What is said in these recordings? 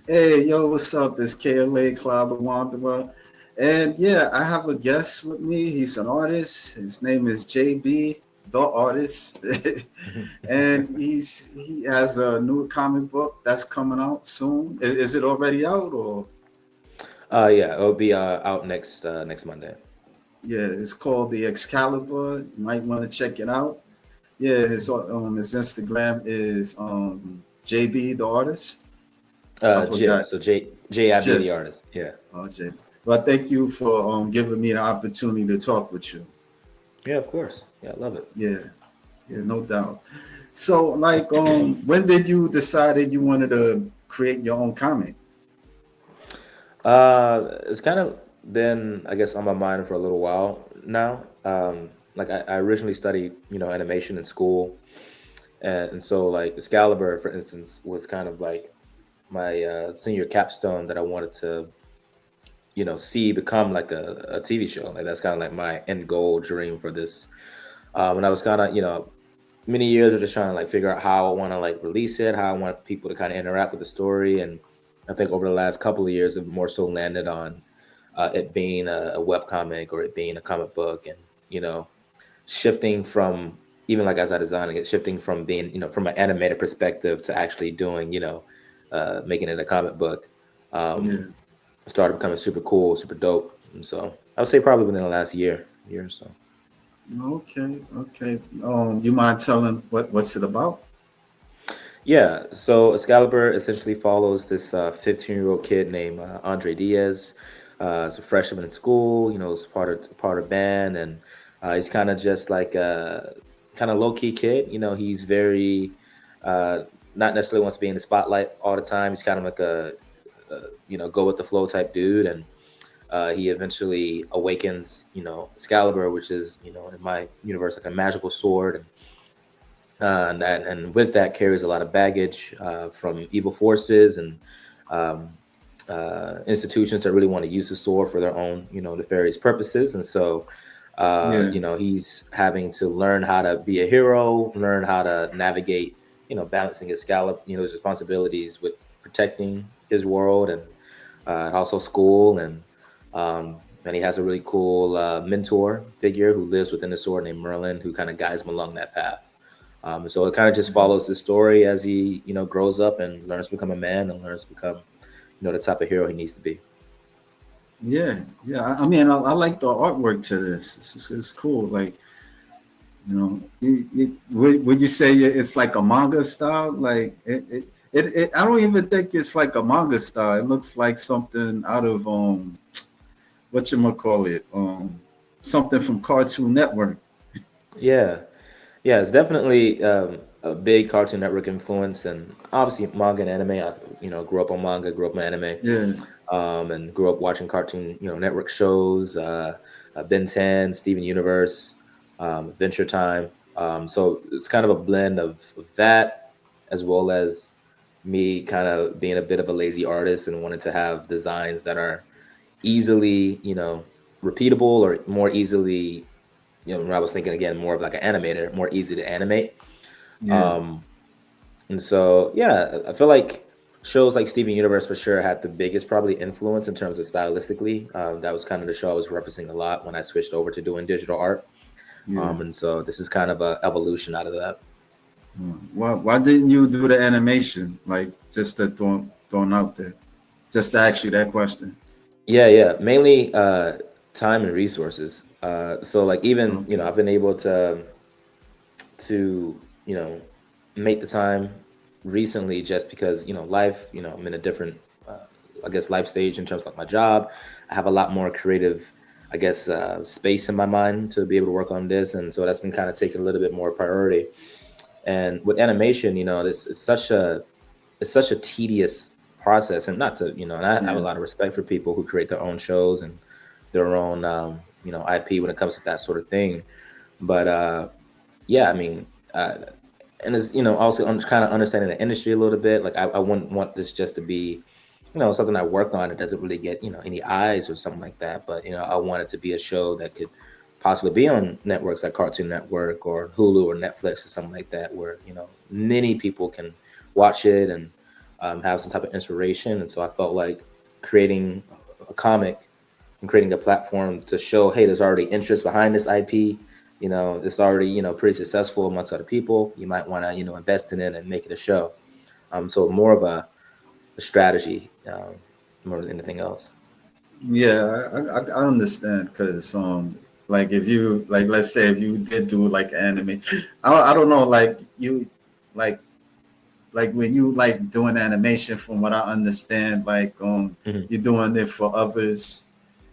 Hey, yo, what's up? It's KLA Cloud the Wanderer. And yeah, I have a guest with me. He's an artist. His name is JB The Artist. And he has a new comic book that's coming out soon. Is it already out or Yeah, it'll be out next Monday. yeah, it's called the Excalibur. You might want to check it out. Yeah, his Instagram is JB The Artist. I Jib. forgot. So Jib Jib. the Artist. Yeah. Oh, Jib. Well, thank you for giving me the opportunity to talk with you. Yeah, of course. Yeah, I love it. Yeah, yeah, no doubt. So, like, when did you decided you wanted to create your own comic? It's kind of been, I guess, on my mind for a little while now. Like I originally studied, animation in school, and so like Excalibur, for instance, was kind of like my senior capstone that I wanted to, see become like a TV show. Like that's kind of like my end goal dream for this. And I was kind of, many years of just trying to like figure out how I want to like release it, how I want people to kind of interact with the story. And I think over the last couple of years, I've more so landed on it being a web comic or it being a comic book, and you know, shifting from even like as I designing it, shifting from being from an animated perspective to actually doing making it a comic book. Yeah. Um, Started becoming super cool, super dope. And so I would say probably within the last year or so. Okay. Okay. You mind telling what's it about? Yeah, so Excalibur essentially follows this 15-year-old kid named Andre Diaz. He's a freshman in school. He's part of band, and he's kind of just like a kind of low key kid. He's very uh, not necessarily wants to be in the spotlight all the time. He's kind of like a go with the flow type dude, and he eventually awakens Excalibur, which is in my universe like a magical sword, and with that carries a lot of baggage from evil forces and um, institutions that really want to use the sword for their own, nefarious purposes. And so, Yeah. he's having to learn how to be a hero, learn how to navigate, balancing his his responsibilities with protecting his world and also school. And he has a really cool mentor figure who lives within the sword named Merlin, who kind of guides him along that path. So it kind of just follows the story as he, grows up and learns to become a man and learns to become, the type of hero he needs to be. Yeah. Yeah. I mean, I like the artwork to this. It's cool. Like, would you say it's like a manga style? Like I don't even think it's like a manga style. It looks like something out of what you call it something from Cartoon Network. Yeah, yeah, it's definitely a big Cartoon Network influence, and obviously manga and anime. I, grew up on manga, grew up on anime, Yeah, and grew up watching Cartoon, Network shows, Ben 10, Steven Universe, Adventure Time. So it's kind of a blend of that, as well as me kind of being a bit of a lazy artist and wanted to have designs that are easily, repeatable or more easily, when I was thinking again, more of like an animator, more easy to animate. yeah, Um, and so, yeah, I feel like shows like Steven Universe for sure had the biggest probably influence in terms of stylistically. That was kind of the show I was referencing a lot when I switched over to doing digital art. yeah. And so this is kind of a evolution out of that. Why didn't you do the animation? Like just to thrown out there, just to ask you that question. Yeah, yeah, mainly time and resources. So like even Okay. I've been able to make the time recently just because life, I'm in a different uh, I guess life stage in terms of like my job. I have a lot more creative, I guess, space in my mind to be able to work on this, and so that's been kind of taking a little bit more priority. And with animation, this it's such a tedious process, and not to and I have a Yeah, lot of respect for people who create their own shows and their own IP when it comes to that sort of thing. But yeah, I mean, and it's also kind of understanding the industry a little bit. Like I wouldn't want this just to be something I work on. It doesn't really get any eyes or something like that. But I want it to be a show that could possibly be on networks like Cartoon Network or Hulu or Netflix or something like that, where many people can watch it and have some type of inspiration. And so I felt like creating a comic and creating a platform to show, hey, there's already interest behind this IP. It's already, pretty successful amongst other people. You might want to, invest in it and make it a show. So more of a strategy, more than anything else. Yeah, I understand because like if you like let's say if you did do like anime, I don't know like you like like when you like doing animation from what I understand like Hmm. you're doing it for others.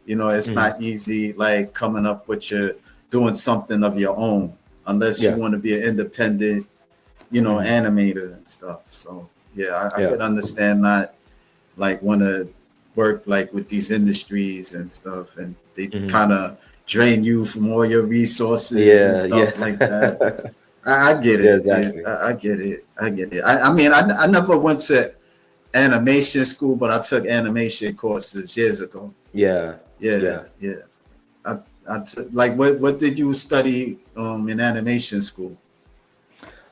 It's Hmm. not easy like coming up with your doing something of your own unless you Yeah. want to be an independent Hmm. animator and stuff. So yeah, I Yeah. could understand not like want to work like with these industries and stuff, and they Hmm. kind of drain you from all your resources and Yeah. Yeah. stuff like that. I get Yeah. it. Yeah, Exactly. I get it. I get it. I mean, I never went to animation school, but I took animation courses years ago. Yeah. Yeah, Yeah. yeah. I, I took like what did you study in animation school?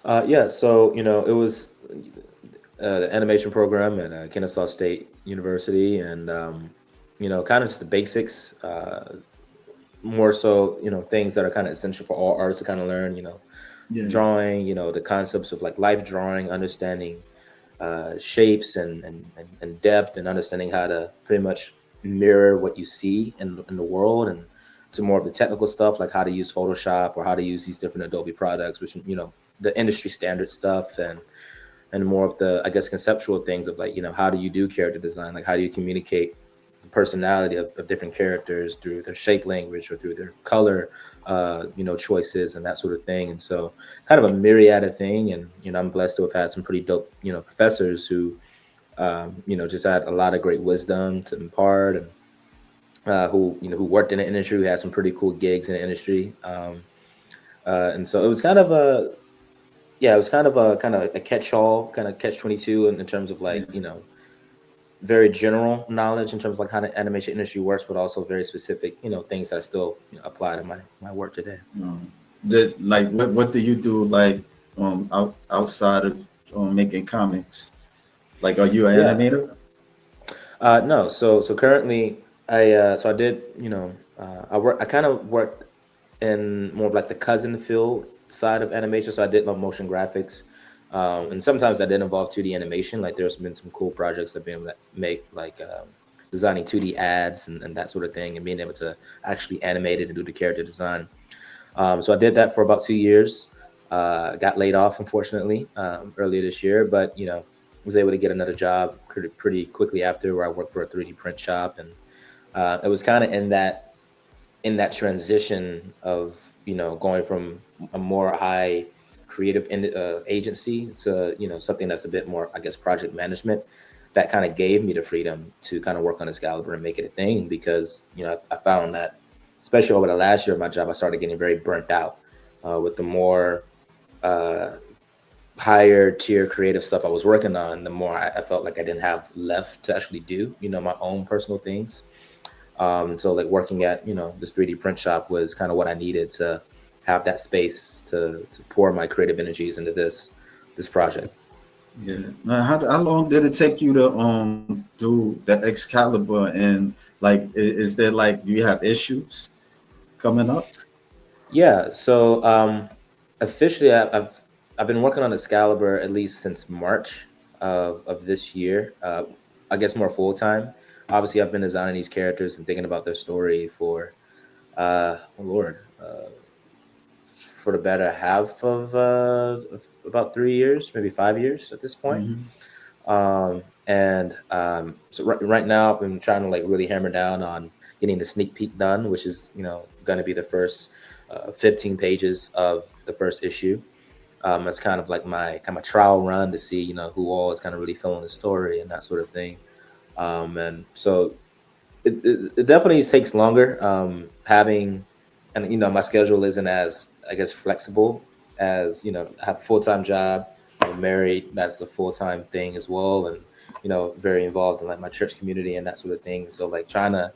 Yeah. So it was the animation program at Kennesaw State University, and kind of just the basics. More so, things that are kind of essential for all artists to kind of learn. Yeah, Drawing. The concepts of like life drawing, understanding shapes and depth, and understanding how to pretty much mirror what you see in the world, and to more of the technical stuff like how to use Photoshop or how to use these different Adobe products, which the industry standard stuff, and more of the, I guess, conceptual things of like, how do you do character design? Like, how do you communicate the personality of different characters through their shape language or through their color, choices and that sort of thing. And so kind of a myriad of thing. And, I'm blessed to have had some pretty dope, professors who, just had a lot of great wisdom to impart, and who worked in the industry, who had some pretty cool gigs in the industry. And so it was kind of a, yeah, it was kind of a catch-all, kind of catch-22 in terms of yeah. like, very general knowledge in terms of like how the animation industry works, but also very specific, things that still apply to my work today. That like what do you do like outside of making comics? Like, are you an Yeah. animator? No. So currently, I did, I kind of worked in more of like the cousin field side of animation. So I did my motion graphics, and sometimes that did involve 2D animation. Like there's been some cool projects I've been able to make, like designing 2D ads and that sort of thing, and being able to actually animate it and do the character design. So I did that for about 2 years. Got laid off, unfortunately, earlier this year, but was able to get another job pretty quickly after, where I worked for a 3D print shop, and it was kind of in that transition of going from a more high creative agency to something that's a bit more, I guess, project management, that kind of gave me the freedom to kind of work on Excalibur and make it a thing, because I found that, especially over the last year of my job, I started getting very burnt out with the more uh, higher tier creative stuff I was working on. The more I felt like I didn't have left to actually do my own personal things. So like working at this 3D print shop was kind of what I needed to have that space to pour my creative energies into this project. Yeah. Now, how long did it take you to do the Excalibur, and like is there like do you have issues coming up? Yeah. So officially, I've been working on Excalibur at least since March of this year. I guess more full time. Obviously, I've been designing these characters and thinking about their story for oh Lord, for the better half of about 3 years, maybe 5 years at this point. Hmm. And so right now, I've been trying to like really hammer down on getting the sneak peek done, which is going to be the first 15 pages of the first issue. It's kind of like my kind of trial run to see who all is kind of really feeling the story and that sort of thing. And so it definitely takes longer. Having, and my schedule isn't as, I guess, flexible as I have a full time job. I'm married. That's the full time thing as well, and very involved in like my church community and that sort of thing. So like trying to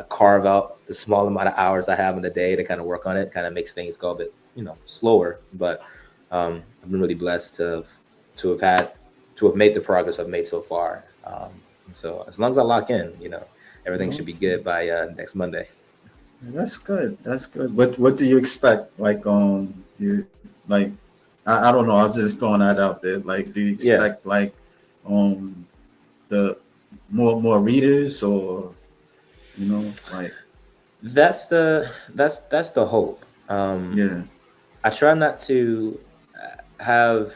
carve out the small amount of hours I have in a day to kind of work on it kind of makes things go a bit slower. But I've been really blessed to have had to have made the progress I've made so far. So as long as I lock in, everything should be Okay. good by next Monday. That's good. That's good. What do you expect? Like you like I don't know. I'm just throwing that out there. Like, do you Yeah, expect like um the more readers or like that's the hope. yeah I try not to have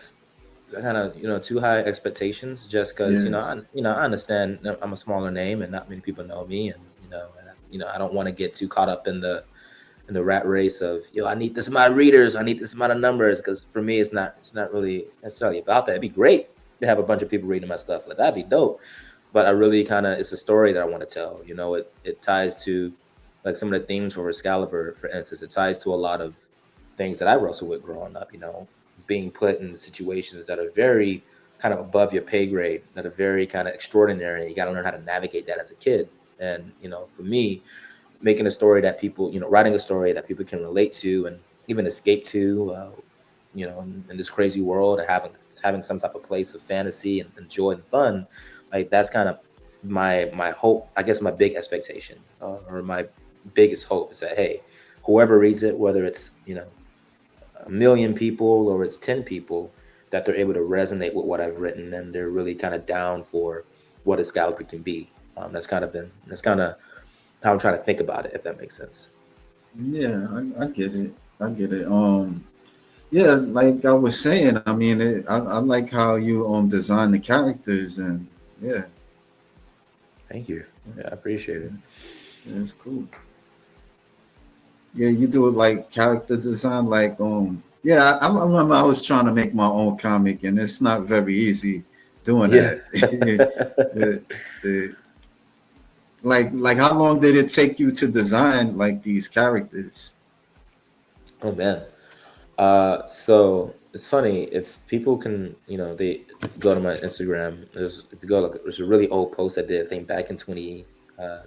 kind of too high expectations, just because yeah I understand that I'm a smaller name and not many people know me, and I don't want to get too caught up in the rat race of I need this amount of readers, I need this amount of numbers, because for me it's not really necessarily about that. It'd be great to have a bunch of people reading my stuff, like that'd be dope, but I really kind of, it's a story that I want to tell. It ties to like some of the themes for Excalibur, for instance. It ties to a lot of things that I wrestled with growing up. Being put in situations that are very kind of above your pay grade, that are very kind of extraordinary, and you got to learn how to navigate that as a kid. And for me, making a story that people, writing a story that people can relate to and even escape to, in this crazy world, and having some type of place of fantasy and joy and fun, like that's kind of my hope. I guess my big expectation, or my biggest hope, is that, hey, whoever reads it, whether it's a million people or it's 10 people, that they're able to resonate with what I've written, and they're really kind of down for what Excalibur can be. That's kind of how I'm trying to think about it, if that makes sense. yeah. I get it. I get it. Yeah, like I was saying. I mean, I like how you design the characters and yeah, Thank you. Yeah, I appreciate it. yeah, it's cool. Yeah, you do it like character design, like yeah. I remember I was trying to make my own comic, and it's not very easy doing Yeah. that. the, the like how long did it take you to design like these characters? Oh man. So it's funny, if people can, they go to my Instagram. If you go look, there's a really old post I did, I think back in 2020 or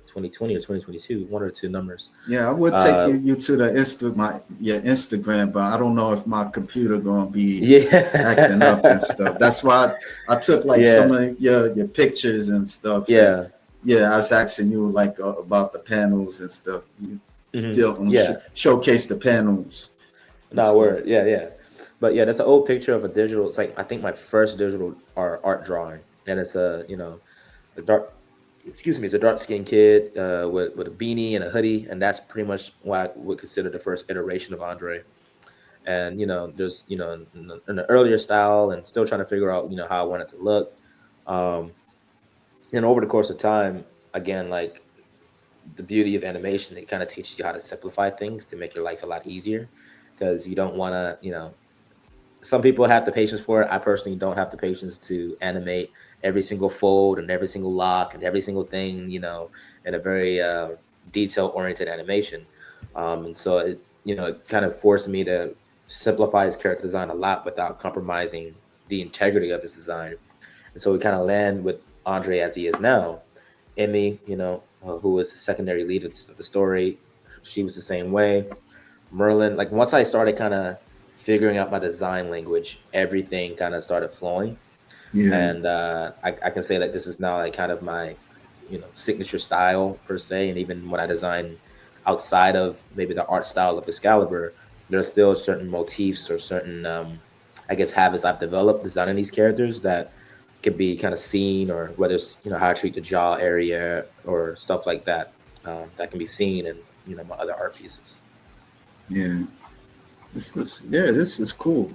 2022, one or two numbers. Yeah, I would take Uh, you to the my your Instagram, but I don't know if my computer gonna be acting up and yeah, stuff. That's why I took like yeah, some of your pictures and stuff, and yeah, yeah, I was asking you like about the panels and stuff. You still yeah. showcase the panels and No stuff. word, yeah, yeah. But yeah, that's an old picture of a digital. It's like, I think, my first digital art drawing, and it's a dark. Excuse me, it's a dark skinned kid, with a beanie and a hoodie, and that's pretty much what I would consider the first iteration of Andre. And there's in the earlier style, and still trying to figure out how I want it to look. Um, and over the course of time, again, like, the beauty of animation, it kind of teaches you how to simplify things to make your life a lot easier, because you don't want to, some people have the patience for it. I personally don't have the patience to animate every single fold and every single lock and every single thing, in a very detail oriented animation. And so it kind of forced me to simplify his character design a lot without compromising the integrity of his design. And so we kind of land with Andre as he is now. Emmy, who was the secondary lead of the story, she was the same way. Merlin, like, once I started kind of figuring out my design language, everything kind of started flowing. Yeah, And I can say that this is now like kind of my, signature style per se. And even when I design outside of maybe the art style of Excalibur, there's still certain motifs or certain, I guess, habits I've developed designing these characters that can be kind of seen, or whether it's, how I treat the jaw area or stuff like that, that can be seen in, my other art pieces. yeah. This is cool.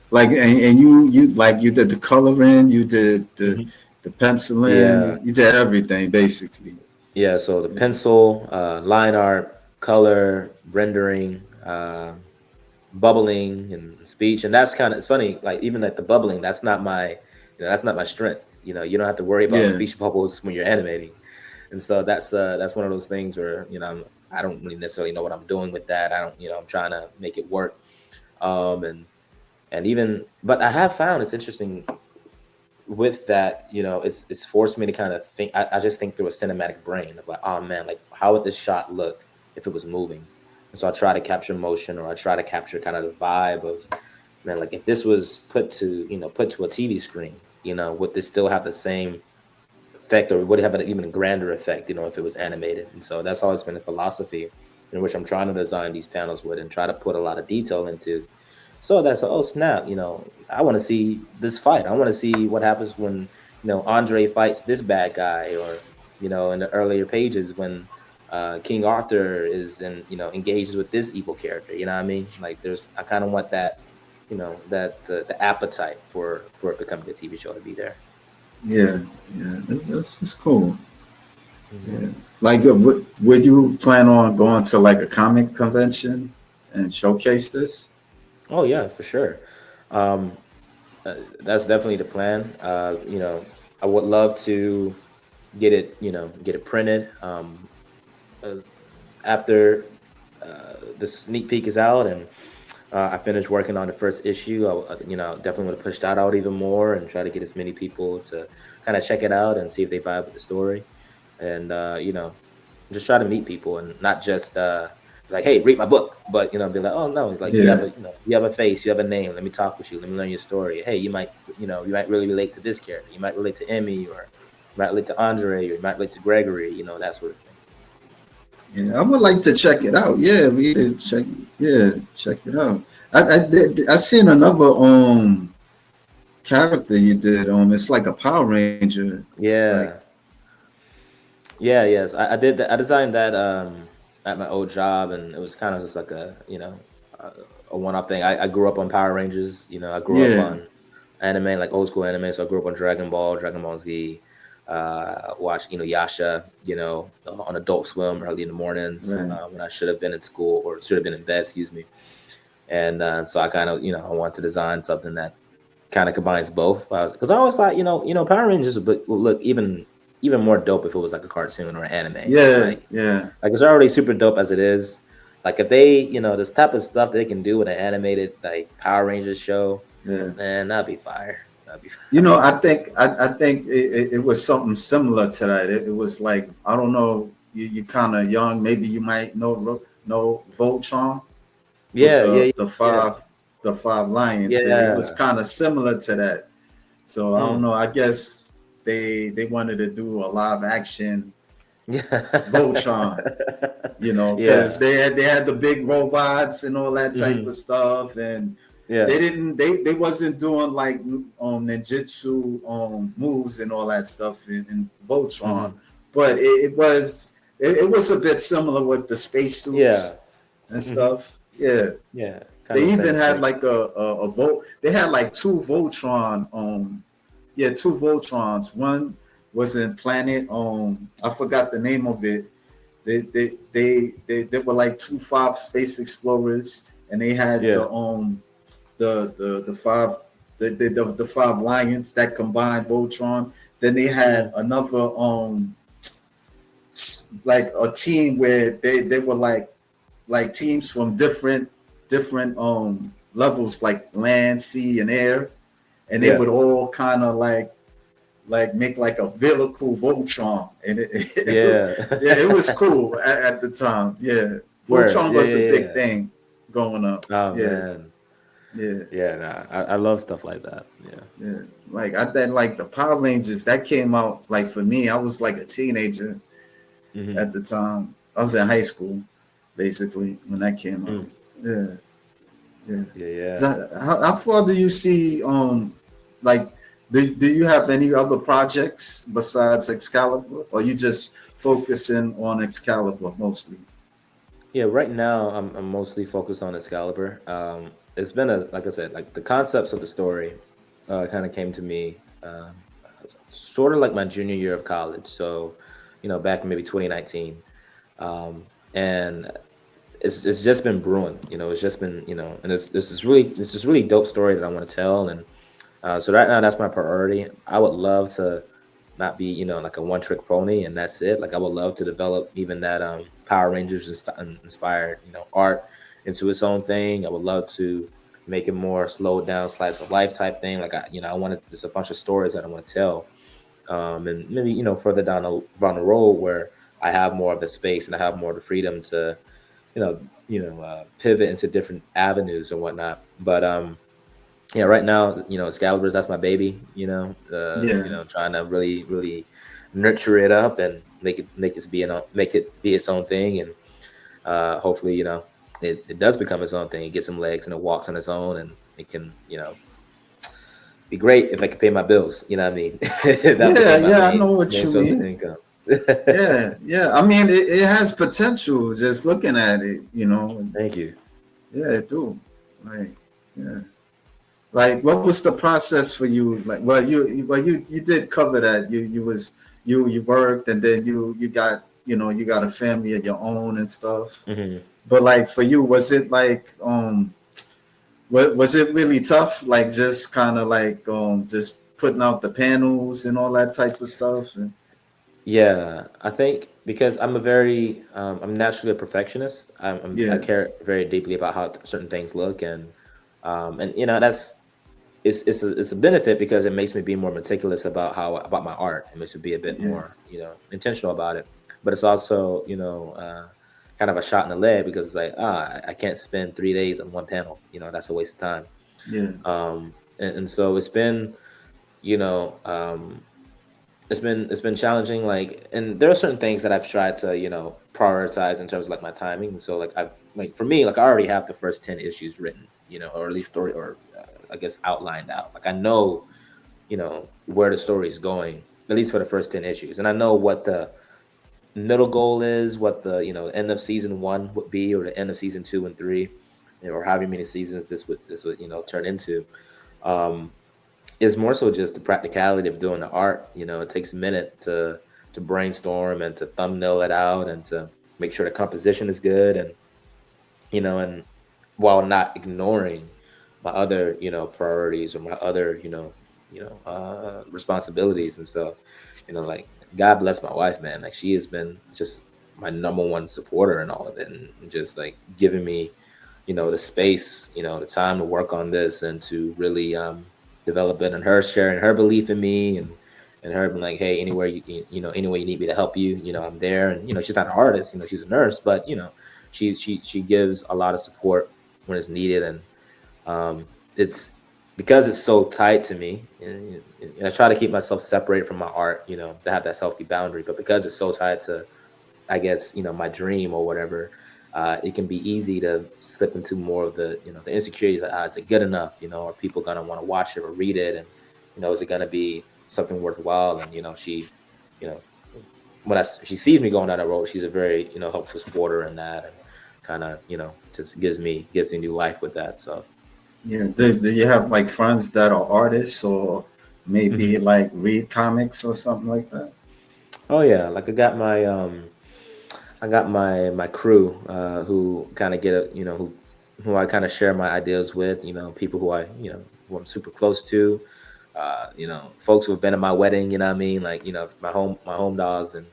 Like and you like you did the coloring, you did Mhm. the penciling, Yeah. you did everything basically. Yeah, so the Yeah. pencil, line art, color, rendering, bubbling, and speech, and that's kind of, it's funny. Like, even like the bubbling, that's not my strength. You don't have to worry about Yeah. speech bubbles when you're animating, and so that's one of those things where I don't really necessarily know what I'm doing with that. I don't, I'm trying to make it work, and even, but I have found it's interesting with that, it's forced me to kind of think. I just think through a cinematic brain of like, oh man, like, how would this shot look if it was moving? And so I try to capture motion, or I try to capture kind of the vibe of, man, like, if this was put to a TV screen, would this still have the same effect, or would it have an even grander effect, if it was animated? And so that's always been a philosophy in which I'm trying to design these panels with and try to put a lot of detail into. So that's, oh snap, I want to see this fight. I want to see what happens when, Andre fights this bad guy, or, in the earlier pages when King Arthur is in, engages with this evil character. You know what I mean? Like I kind of want that, that the appetite for it becoming a TV show to be there. Yeah, yeah, that's cool. Hmm. Yeah, like, would you plan on going to like a comic convention and showcase this? Oh yeah, for sure. Um, that's definitely the plan. I would love to get it printed. Uh, After the sneak peek is out and I finished working on the first issue, definitely want to push that out even more and try to get as many people to kind of check it out and see if they vibe with the story, and just try to meet people and not just like, hey, read my book, but be like, oh no, like you have Yeah, a you have a face, you have a name. Let me talk with you. Let me learn your story. Hey, you might really relate to this character. You might relate to Emmy, or you might relate to Andre, or you might relate to Gregory. That sort of thing. yeah, I would like to check it out. Yeah, we did check. Yeah, check it out. I seen another character you did. It's like a Power Ranger. Like, Yeah, yeah, yes. I did that. I designed that at my old job, and it was kind of just like a, a one-off thing. I grew up on Power Rangers. I grew up yeah, on anime, like old school anime. So I grew up on Dragon Ball, Dragon Ball Z. Watched Yasha, on Adult Swim early in the mornings right. when I should have been in school, or should have been in bed, excuse me. And so I kind of I wanted to design something that kind of combines both. Because I always thought, Power Rangers would look even more dope if it was like a cartoon or an anime. Yeah, Like yeah, like it's already super dope as it is. Like if they, this type of stuff they can do with an animated like Power Rangers show, yeah. man, that'd be fire. That'd be I think it was something similar to that. It was like, I don't know. You kind of young. Maybe you might know Voltron with yeah, yeah, yeah, the five lions. It was yeah. kind of similar to that. So I don't Mm. know. I guess they wanted to do a live action Yeah. Voltron, because Yeah. they had the big robots and all that type Hmm. of stuff, and they Yeah. didn't they wasn't doing like ninjutsu moves and all that stuff in Voltron, Hmm. but it was a bit similar with the Yeah. spacesuits and Hmm. stuff. Yeah, Yeah. Kind they of the even same had thing. like a Volt. They had like two Voltron. Yeah, two Voltrons. One was in Planet. I forgot the name of it. They were like two five space explorers, and they had Yeah. the five the five lions that combined Voltron. Then they had Hmm. another like a team where they were like teams from different levels, like land, sea, and air, and they Yeah. would all kind of like make like a vehicle Voltron, and Yeah. yeah, it was cool at the time. Yeah, Word. Voltron Yeah. was Yeah. a Yeah. big Yeah. thing growing up. Oh Yeah, man. yeah, Yeah. Nah, I love stuff like that. Yeah. yeah. Like I think like the Power Rangers that came out, like for me, I was like a teenager Hmm. at the time. I was in high school basically when that came out. Mm. Yeah, yeah. Yeah. Yeah. So how far do you see like do you have any other projects besides Excalibur, or you just focusing on Excalibur mostly? Yeah. Right now, I'm mostly focused on Excalibur. It's been like I said, like the concepts of the story, kind of came to me, sort of like my junior year of college. So, back in maybe 2019, and it's just been brewing. It's just been, and this is really dope story that I want to tell. And so right now, that's my priority. I would love to not be, like a one trick pony and that's it. Like I would love to develop even that Power Rangers inspired, art into its own thing. I would love to make it more slowed down slice of life type thing. Like I wanted there's a bunch of stories that I want to tell. And maybe, further down the road where I have more of the space and I have more of the freedom to, pivot into different avenues and whatnot. But yeah, right now, Excalibur, that's my baby. Yeah, Trying to really nurture it up and make it be its own thing, and hopefully, it does become its own thing. It gets some legs and it walks on its own, and it can, be great if I could pay my bills. You know what I mean? That yeah, became my yeah. I know what main you source of mean. income. Yeah, yeah. I mean, it has potential. Just looking at it, you know. Thank you. Yeah, it do. Like, yeah. Like, what was the process for you? Like, well, you did cover that. You worked, and then you got, you got a family of your own and stuff. Hmm. But like for you, was it like was it really tough? Like just kind of like just putting out the panels and all that type of stuff. And Yeah, I think because I'm naturally a perfectionist. I yeah, care very deeply about how certain things look, and that's it's a benefit because it makes me be more meticulous about my art. It makes me be a bit yeah, more intentional about it. But it's also kind of a shot in the leg because it's like I can't spend 3 days on one panel. That's a waste of time. yeah, And so you know um, it's been challenging. Like, and there are certain things that I've tried to prioritize in terms of like my timing. And so like I've like for me, like I already have the first 10 issues written, or at least story, or I guess outlined out. Like I know where the story is going, at least for the first 10 issues, and I know what the middle goal is, what the end of season one would be, or the end of season two and three, or however many seasons this would turn into. um is more so just the practicality of doing the art. It takes a minute to brainstorm and to thumbnail it out and to make sure the composition is good, and while not ignoring my other priorities or my other responsibilities. And so like, God bless my wife, man. Like, she has been just my number one supporter in all of it, and just like giving me the space, the time to work on this and to really develop it, and her sharing her belief in me, and her being like, hey, anywhere anywhere you need me to help you, I'm there. And she's not an artist, she's a nurse, but she gives a lot of support when it's needed. And it's because it's so tied to me, and I try to keep myself separated from my art, to have that healthy boundary. But because it's so tied to, I guess, my dream or whatever, it can be easy to slip into more of the insecurities. Like, is it good enough? Are people gonna want to watch it or read it? And is it gonna be something worthwhile? And you know, when she sees me going down that road, she's a very helpful supporter in that, and kind of just gives me new life with that. So. yeah. Do you have like friends that are artists or maybe Mhm. like read comics or something like that? Oh yeah, like I got my crew, who kind of get a, who I kind of share my ideas with, people who I'm super close to, folks who have been at my wedding, what I mean, like, my home dogs. And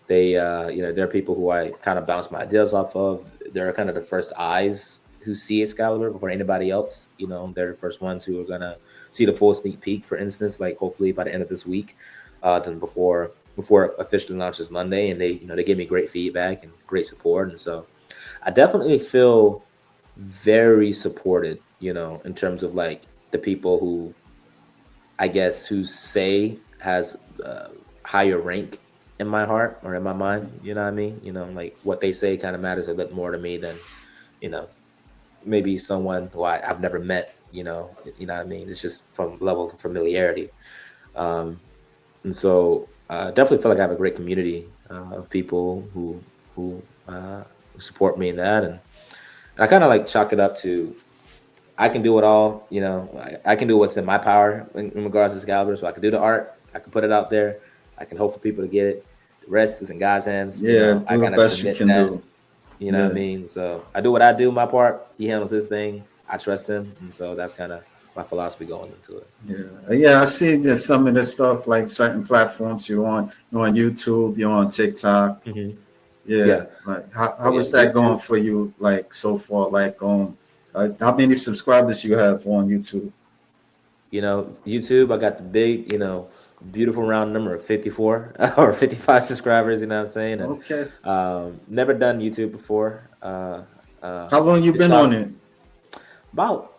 they're people who I kind of bounce my ideas off of. They're kind of the first eyes who see Excalibur before anybody else. They're the first ones who are gonna see the full sneak peek, for instance, like hopefully by the end of this week, than before it officially launches Monday. And they give me great feedback and great support. And so I definitely feel very supported, in terms of like the people who, I guess, who say has higher rank in my heart or in my mind. You know what I mean? Like what they say kind of matters a bit more to me than, you know, maybe someone who I've never met. You know what I mean? It's just from level of familiarity. Um, and so definitely feel like I have a great community of people who support me in that. And I kind of like chalk it up to, I can do it all. I can do what's in my power in regards to Excalibur. So I can do the art, I can put it out there, I can hope for people to get it. The rest is in God's hands. Yeah, I do the kind of best you submit can that. do. You know what I Yeah. mean? So I do what I do, my part. He handles his thing. I trust him, and so that's kind of my philosophy going into it. Yeah, yeah, I see there's some of this stuff like certain platforms you're on YouTube, you're on TikTok. Hmm. Yeah, Yeah. like Oh how yeah. was that going YouTube. for you like so far? Like how many subscribers you have on YouTube? YouTube, I got the big, beautiful round number of 54 or 55 subscribers, you know what I'm saying? And Okay, never done YouTube before. how long you been on TikTok, it? about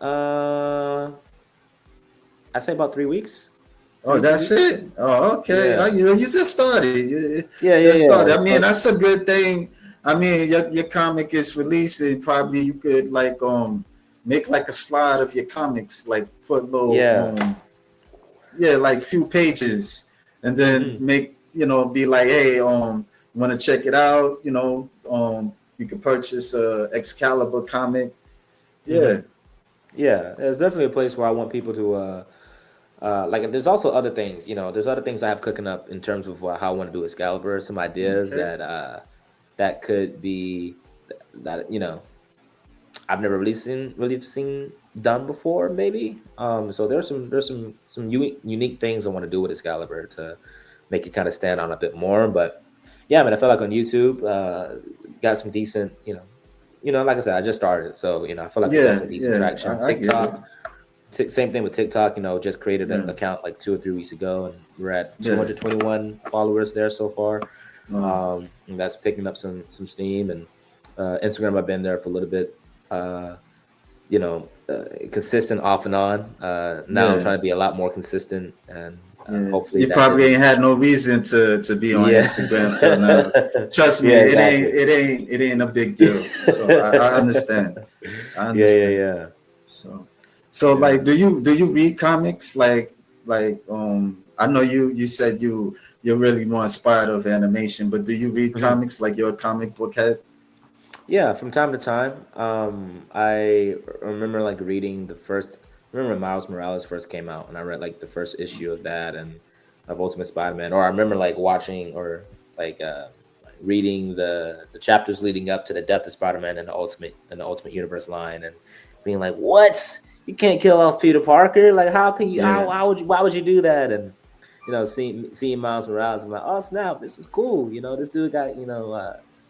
I say about 3 weeks, Oh, 2 that's weeks. it. Oh, okay. Yeah, You just started. You yeah, yeah, just yeah. started. I mean, But that's a good thing. I mean, your comic is released, and probably you could like make like a slide of your comics, like put little yeah. yeah, like few pages, and then Hmm. make be like, hey, want to check it out? You can purchase a Excalibur comic. Hmm. Yeah, Yeah, there's definitely a place where I want people to like. There's also other things, There's other things I have cooking up in terms of how I want to do Excalibur. Some ideas okay, that could be that I've never really seen done before, maybe. So there's some unique things I want to do with Excalibur to make it kind of stand out a bit more. But yeah, I mean, I feel like on YouTube, got some decent, like I said, I just started, so I feel like we got yeah, some decent yeah, traction. I get it. TikTok, same thing with TikTok. Just created an Yeah, account like 2 or 3 weeks ago, and we're at yeah. 221 followers there so far. Um, And that's picking up some steam. And Instagram, I've been there for a little bit. Uh, Consistent off and on. Now I'm yeah, trying to be a lot more consistent, and yeah. hopefully You that probably can. ain't had no reason to be on Yeah. Instagram till now. Trust me, Yeah, exactly. it ain't a big deal. So I understand. I Yeah, yeah, understand. yeah, So like, yeah. do you read comics like I know you said you're really more inspired of animation, but do you read Mhm. comics like you're a comic book head? Yeah, from time to time. I remember like reading the first. Remember when Miles Morales first came out, and I read like the first issue of that and of Ultimate Spider-Man. Or I remember like watching or like reading the chapters leading up to the death of Spider-Man in the Ultimate Universe line, and being like, "What? You can't kill off Peter Parker? Like, how can you? Yeah, How would you? Why would you do that?" And seeing Miles Morales, I'm like, "Oh snap! This is cool. This dude got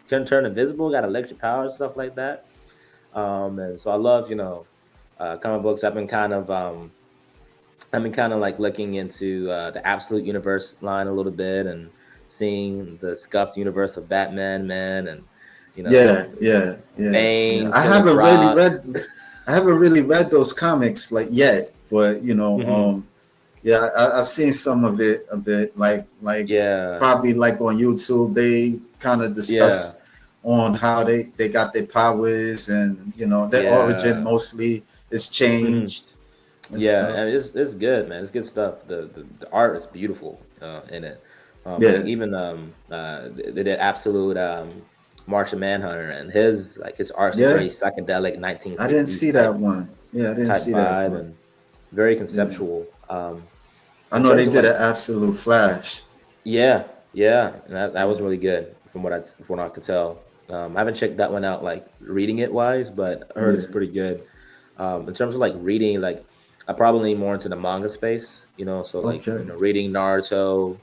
turn invisible, got electric powers, stuff like that." And so I love, comic books. I've been kind of like looking into the Absolute Universe line a little bit and seeing the scuffed universe of Batman, man, and you know, yeah. Bane, Killer Croc. I haven't really read those comics like yet, but Hmm. yeah, I've seen some of it a bit, like Yeah, probably like on YouTube. They kind of yeah, discuss on how they got their powers, and their origin yeah. mostly is Hmm. changed and Yeah, stuff. and it's good, man. It's good stuff. The art is beautiful in it. Like Yeah, even they did Absolute Martian Manhunter, and his art's yeah. very psychedelic I didn't 1960s see type that one. Yeah, I didn't type see that vibe, one. and very Yeah, conceptual. I In know they terms of did like, an absolute flash. yeah, yeah, and that Yeah, was really good from what I could tell. I haven't checked that one out like reading it wise, but I heard yeah. it's pretty good. In terms of like reading, like I probably lean more into the manga space, so like Okay. reading Naruto,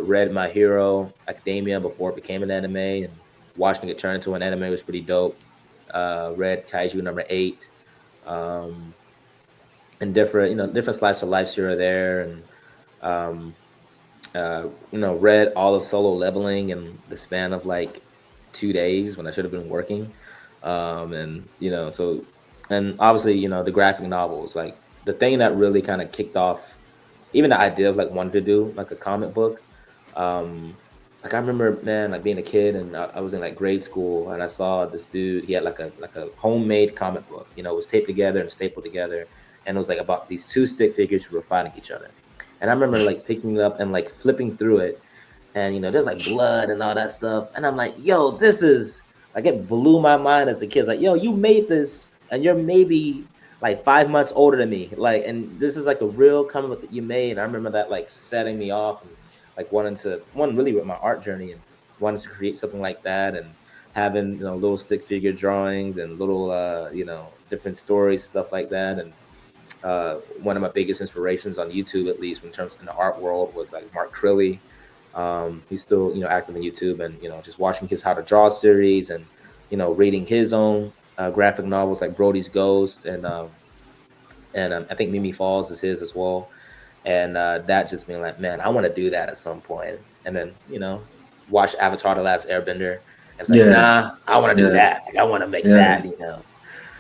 read My Hero Academia before it became an anime, and watching it turn into an anime was pretty dope. Read Kaiju number 8, um, and different slice of life here or there, and um, read all of Solo Leveling in the span of like 2 days when I should have been working. And so, and obviously, the graphic novels, like the thing that really kind of kicked off even the idea of like wanting to do like a comic book. Um, like I remember, man, like being a kid, and I was in like grade school, and I saw this dude. He had like a homemade comic book. It was taped together and stapled together, and it was like about these two stick figures who were fighting each other. And I remember like picking it up and like flipping through it, and there's like blood and all that stuff, and I'm like, yo, this is like it blew my mind as a kid. It's like, yo, you made this, and you're maybe like 5 months older than me, like, and this is like a real comic book that you made. And I remember that like setting me off and like wanting really with my art journey and wanting to create something like that, and having little stick figure drawings and little different stories, stuff like that. And one of my biggest inspirations on YouTube, at least in terms in the art world, was like Mark Crilly. He's still active on YouTube, and just watching his How to Draw series, and reading his own graphic novels like Brody's Ghost, and I think Mimi Falls is his as well. And that just being like, man, I want to do that at some point. And then watch Avatar: The Last Airbender. It's like, Yeah, nah, I want to do yeah, that. Like, I want to make yeah, that. yeah.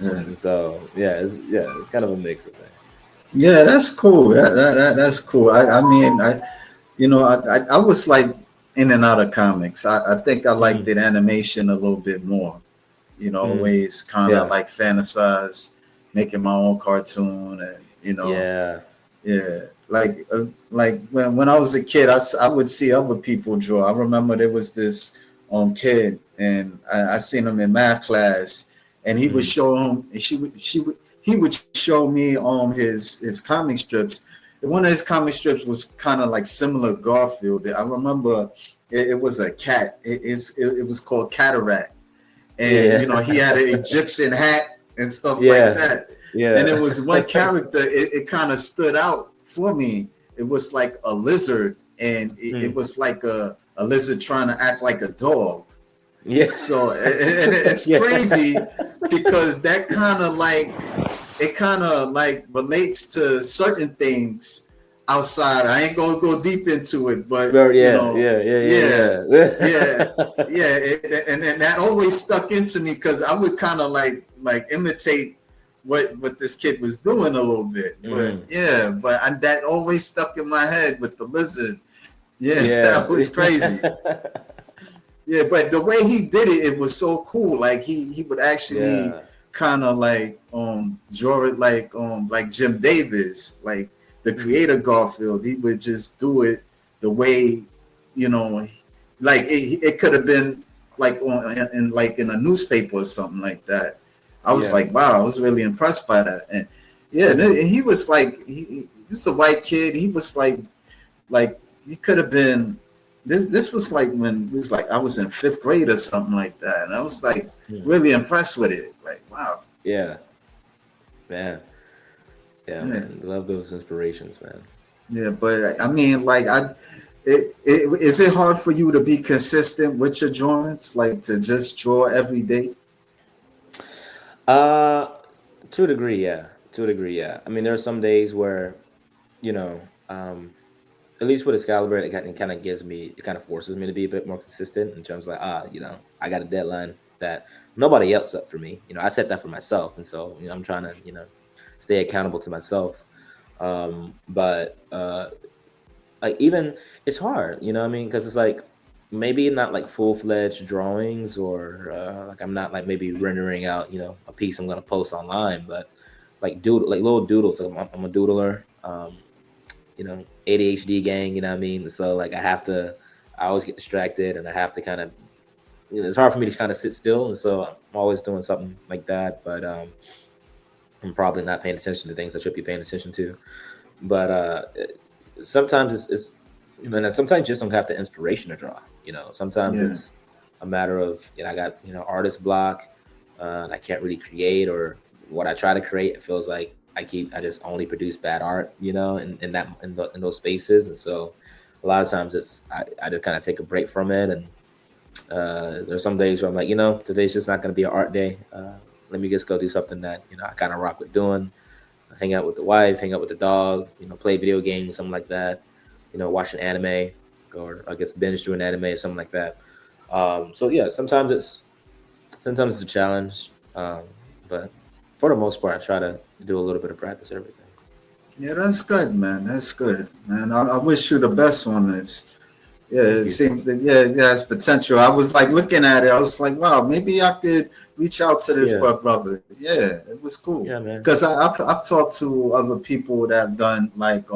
And so yeah, it's kind of a mix of things. Yeah, that's cool. That's cool. I mean, I was like in and out of comics. I think I liked Mm, the animation a little bit more. mm, Always kind of yeah, like fantasize making my own cartoon, and yeah. yeah, like when I was a kid, I would see other people draw. I remember there was this kid, and I seen him in math class, and he would Mm, show him, and she would he would show me his comic strips. And one of his comic strips was kind of like similar Garfield. I remember it was a cat. It was called Cataract, and yeah, he had an Egyptian hat and stuff like yeah, that. And yeah. it was one character. It kind of stood out for me. It was like a lizard, and it Mm, was like a lizard trying to act like a dog. yeah, So and it's yeah, crazy because that kind of like it kind of like relates to certain things outside. I ain't gonna go deep into it, but Well, yeah, yeah, yeah, yeah, yeah, yeah, yeah. yeah, and that always stuck into me because I would kind of like imitate what this kid was doing a little bit, but Mm, yeah, that always stuck in my head with the lizard. Yeah, yeah, that was crazy. Yeah, but the way he did it, it was so cool. Like he would actually yeah. kind of like draw it like Jim Davis, like the Mm, creator Garfield. He would just do it the way you know, like it could have been like like in a newspaper or something like that. I was yeah. like, wow, I was really impressed by that. And yeah, and Mm, he was like he was a white kid. He was like he could have been this was like when it was like I was in fifth grade or something like that, and I was like mm, really impressed with it. Like, wow. yeah, man. Yeah, Yeah, man. Love those inspirations, man. yeah, but I mean, like is it hard for you to be consistent with your drawings, like to just draw every day? Uh, to a degree, yeah. To a degree, yeah. I mean, there are some days where, you know, um, at least with Excalibur, it kind of gives me, it kind of forces me to be a bit more consistent in terms of like, I got a deadline that nobody else set for me. I set that for myself, and so I'm trying to, stay accountable to myself. But like even it's hard, what I mean, because it's like maybe not like full fledged drawings or like I'm not like maybe rendering out, a piece I'm gonna post online, but like doodle, like little doodles. Like I'm a doodler. ADHD gang, you know what I mean? So like I always get distracted and I have to kind of, it's hard for me to kind of sit still. And so I'm always doing something like that, but I'm probably not paying attention to things I should be paying attention to. But sometimes it's and then sometimes you just don't have the inspiration to draw. Sometimes Yeah, it's a matter of, I got, artist block, and I can't really create, or what I try to create, it feels like I just only produce bad art, in those spaces. And so a lot of times I just kind of take a break from it. And there's some days where I'm like, today's just not going to be an art day. Let me just go do something that, I kind of rock with doing. Hang out with the wife, hang out with the dog, play video games, something like that. Watch an anime, or I guess binge through an anime or something like that. So yeah, sometimes it's a challenge, but for the most part, I try to do a little bit of practice everything. yeah, that's good, man. That's good, man. I wish you the best on this. Yeah, Thank it you. seemed that yeah, it's potential. I was like looking at it. I was like, wow, maybe I could reach out to this Yeah, brother. Yeah, it was cool yeah, man. because I've talked to other people that have done like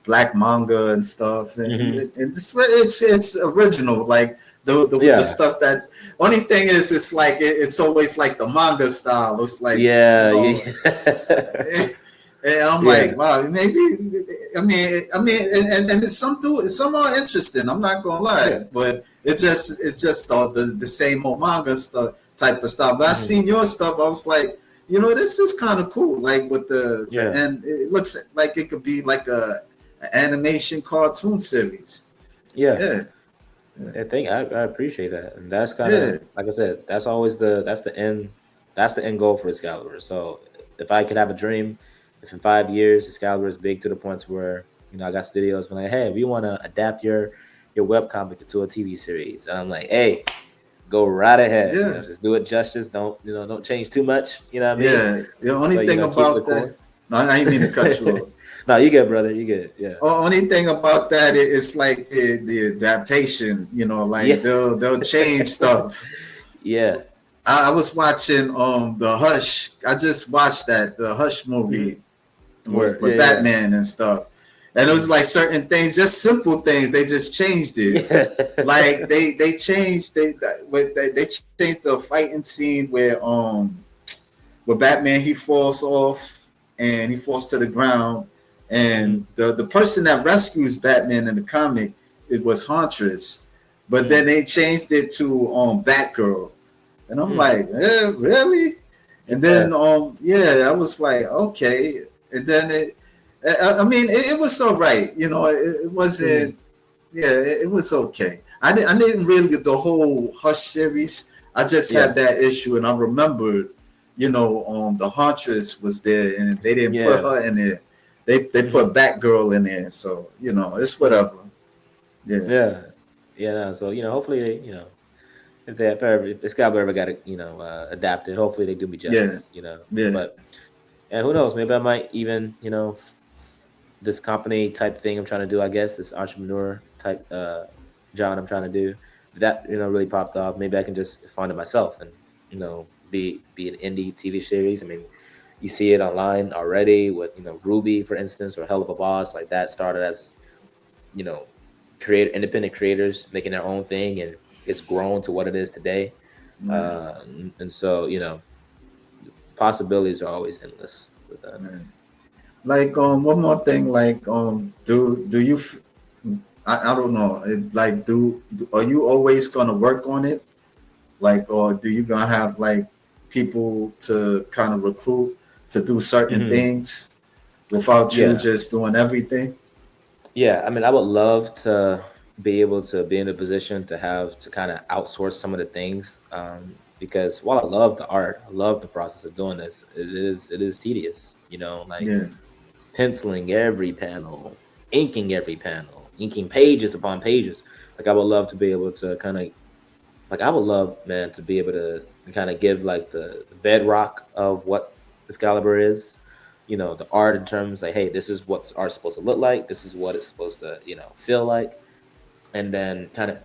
black manga and stuff, and Hmm. it's original. Like the Yeah, stuff that only thing is it's like it's always like the manga style. It's like yeah, yeah, and I'm like, yeah. wow, maybe. I mean, and some are interesting. I'm not gonna lie, Yeah. but it's just the same old manga stuff type of stuff. But I Hmm. seen your stuff. I was like, this is kind of cool. Like with the Yeah, and it looks like it could be like an animation cartoon series. yeah. Yeah, yeah, I appreciate that, and that's kind of yeah, like I said. That's the end goal for Excalibur. So if I could have a dream, if in 5 years Excalibur is big to the points where I got studios being like, hey, we want to adapt your webcomic into a TV series, and I'm like, hey, go right ahead. yeah. Just do it justice. Don't change too much. You know what I mean? Yeah, the only But thing keep the about that, core. No, I didn't mean to cut you off. No, you good, brother. You good. Yeah. Only thing about that is like the adaptation. You know, Yeah. like they'll change stuff. Yeah. I was watching the Hush. I just watched that the Hush Mhm. movie Word. with Yeah. Yeah. Batman and stuff. And it was Mhm. like certain things, just simple things. They just changed it. Like Yeah. they changed they changed the fighting scene where Batman he falls off and he falls to the ground, Mhm. and the person that rescues Batman in the comic it was Huntress, but then Mhm. they changed it to Batgirl, and I'm Mm. like, really? And then Yeah. yeah, I was like, okay, and then I mean it was all right, you know, it Mhm. wasn't, yeah, it was okay. I didn't really get the whole Hush series. I just Yeah. had that issue, and I remembered, you know, the Huntress was there, and they didn't put Yeah. her in there. They Mhm. put Batgirl in there, so you know, it's Mhm. whatever. Yeah, Yeah. Yeah. No, so hopefully they, if Excalibur ever got it, adapted, hopefully they do me yeah, justice. yeah, But and who knows? Maybe I might even, this company type thing I'm trying to do. I guess this entrepreneur type job I'm trying to do. If that really popped off, maybe I can just fund it myself and be an indie TV series. I mean, you see it online already with Ruby, for instance, or Hell of a Boss. Like that started as you know create independent creators making their own thing, and it's grown to what it is today. right, And so possibilities are always endless with that. right. Like one more thing, like do you? I don't know. Like, are you always gonna work on it? Like, or do you gonna have like people to kind of recruit to do certain Hmm. things without you Yeah. just doing everything? Yeah, I mean, I would love to be able to be in a position to have to kind of outsource some of the things, because while I love the art, I love the process of doing this. It is tedious, like Yeah, penciling every panel, inking pages upon pages. Like I would love to be able to kind of like I would love, man, to be able to kind of give like the bedrock of what Excalibur is. The art in terms like, hey, this is what art's supposed to look like. This is what it's supposed to, feel like, and then kind of,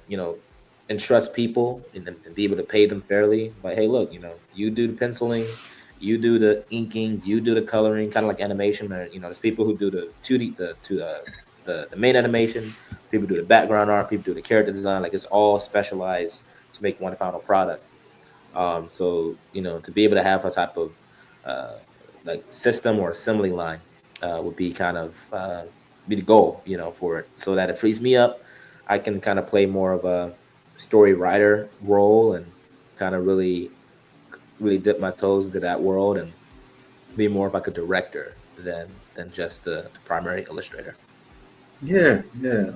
entrust people and be able to pay them fairly. Like, hey, look, you do the penciling, you do the inking, you do the coloring, kind of like animation. Or there's people who do the 2D, the main animation. People do the background art. People do the character design. Like it's all specialized to make one final product. So to be able to have a type of uh, like system or assembly line would be kind of be the goal, for it, so that it frees me up. I can kind of play more of a story writer role and kind of really dip my toes into that world and be more of like a director than just the primary illustrator. yeah, yeah.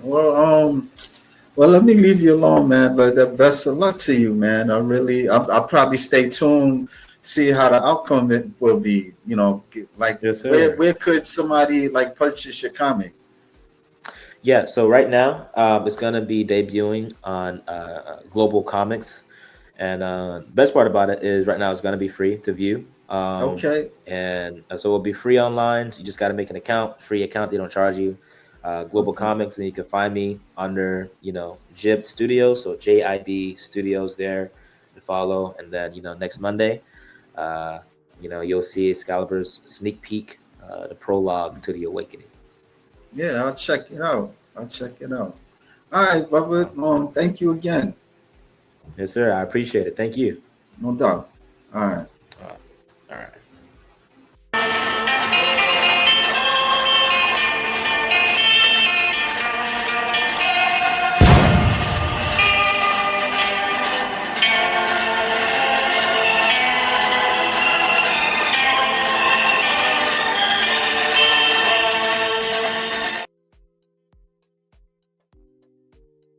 Well, let me leave you alone, man. But best of luck to you, man. I'll probably stay tuned, see how the outcome it will be. You know, like Yes, where sir. where could somebody like purchase your comic? Yeah, so right now, it's gonna be debuting on Global Comics, and the best part about it is right now it's gonna be free to view, Okay, and so it'll be free online. So you just got to make an account, free account. They don't charge you. Global okay. Comics, and you can find me under Jib Studios, so JIB Studios there to follow, and then next Monday, uh, you'll see Excalibur's sneak peek, the prologue to the Awakening. Yeah, I'll check it out. I'll check it out. All right, brother. Uh, Thank you again. yes, sir. I appreciate it. Thank you. No doubt. All right. Uh, all right.